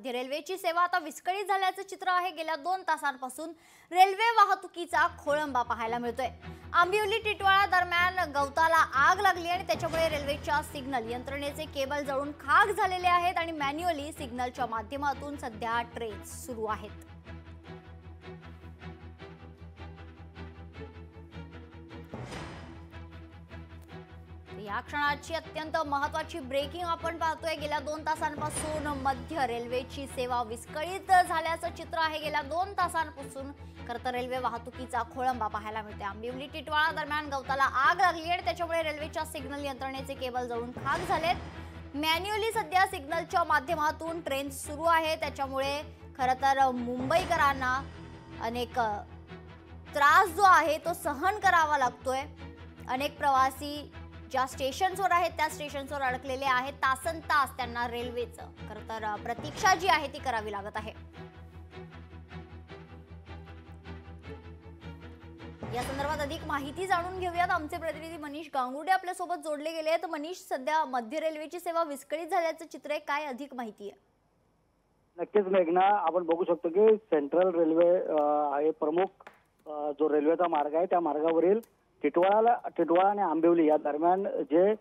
मध्य रेल्वेची सेवा आता विस्कळीत झाल्याचं चित्र आहे। गेल्या 2 तासांपासून रेल्वे वाहतुकीचा खोळंबा पाहायला मिळतोय। आंबिवली टिटवाळा दरम्यान गवताला आग लागली आणि त्याच्यामुळे रेल्वेच्या सिग्नल यंत्रणेचे केबल जळून खाक झालेले आहेत आणि मॅन्युअली सिग्नलच्या माध्यमातून सध्या ट्रेन्स सुरू आहेत। या क्षणाची अत्यंत महत्त्वाची ब्रेकिंग आपण पाहतोय। गेल्या 2 तासांपासून मध्य रेल्वेची सेवा विस्कळीत झाल्याचं चित्र आहे। गेल्या 2 तासांपासून खरं तर रेल्वे वाहतुकीचा खोळंबा पाहायला मिळतोय। आंबिवली टिटवाळा दरम्यान गवताला आग लागली आणि त्याच्यामुळे रेल्वेच्या सिग्नल यंत्रणेचे केबल जळून खाक झालेत। मॅन्युअली सध्या सिग्नलच्या माध्यमातून ट्रेन सुरू आहे। त्याच्यामुळे खरं तर मुंबईकरांना अनेक त्रास जो आहे तो सहन करावा लागतोय। अनेक प्रवासी ज्या स्टेशन्सवर आहेत त्या स्टेशन्सवर अडकलेले आहेत। तासनतास त्यांना रेल्वेचं खरं तर प्रतीक्षा जी आहे ती करावी लागत आहे। या संदर्भात अधिक माहिती जाणून घेऊयात। आमचे प्रतिनिधी मनीष गांगुर्डे आपल्या सोबत जोडले गेले आहेत। मनीष, सध्या मध्य रेल्वेची सेवा विस्कळीत झाल्याचं चित्र आहे, काय अधिक माहिती आहे? नक्कीच मेघना, आपण बघू शकतो की सेंट्रल रेल्वे आहे प्रमुख जो रेल्वेचा मार्ग आहे त्या मार्गावरील टिटवाळा आणि आंबिवली या दरम्यान जे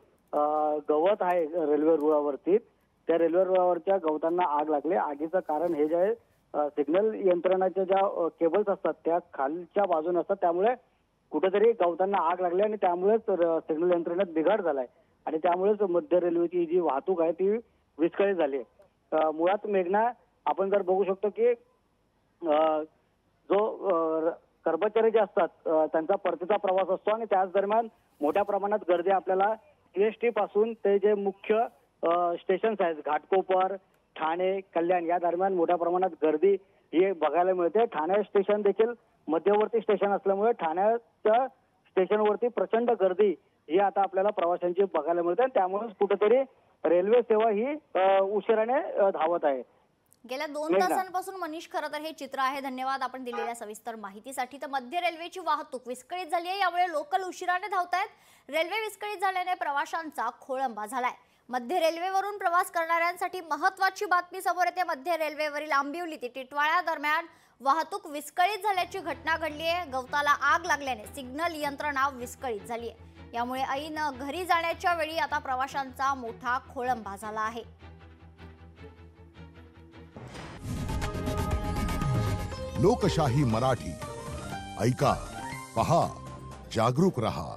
गवत आहे रेल्वे रुळावरती, त्या रेल्वे रुळावरच्या गवतांना आग लागली। आगीचं कारण हे जे आहे सिग्नल यंत्रणाच्या ज्या केबल्स असतात त्या खालच्या बाजूने असतात, त्यामुळे कुठेतरी गवतांना आग लागली आणि त्यामुळेच सिग्नल यंत्रणेत बिघाड झालाय आणि त्यामुळेच मध्य रेल्वेची जी वाहतूक आहे ती विस्कळीत झाली आहे। मुळात मेघना, आपण जर बघू शकतो की जो कर्मचारी जे असतात त्यांचा परतीचा प्रवास असतो आणि त्याच दरम्यान मोठ्या प्रमाणात गर्दी आपल्याला EST पासून ते जे मुख्य स्टेशन्स आहेत घाटकोपर, ठाणे, कल्याण या दरम्यान मोठ्या प्रमाणात गर्दी ही बघायला मिळते। ठाणे स्टेशन देखील मध्यवर्ती स्टेशन असल्यामुळे ठाण्याच्या स्टेशनवरती प्रचंड गर्दी ही आता आपल्याला प्रवाशांची बघायला मिळते। त्यामुळेच कुठेतरी रेल्वे सेवा ही उशिराने धावत आहे। गेल्या 2 तासांपासून मनीष, खरं तर हे चित्र आहे। धन्यवाद आपण दिलेल्या सविस्तर माहितीसाठी। तर मध्य रेल्वेची वाहतूक विस्कळीत झाली आहे, यामुळे लोकल उशिराने धावतायत। रेल्वे विस्कळीत झाल्याने प्रवाशांचा खोळंबा झालाय। मध्य रेल्वेवरून प्रवास करणाऱ्यांसाठी महत्त्वाची बातमी समोर येते। मध्य रेल्वेवरील आंबिवली ते टिटवाळा दरम्यान वाहतूक विस्कळीत झाल्याची घटना घडली आहे। गवताला आग लागल्याने सिग्नल यंत्रणा विस्कळीत झाली आहे। यामुळे ऐन घरी जाण्याच्या वेळी आता प्रवाशांचा मोठा खोळंबा झाला आहे। लोकशाही मराठी ऐका, पहा, जागरूक रहा।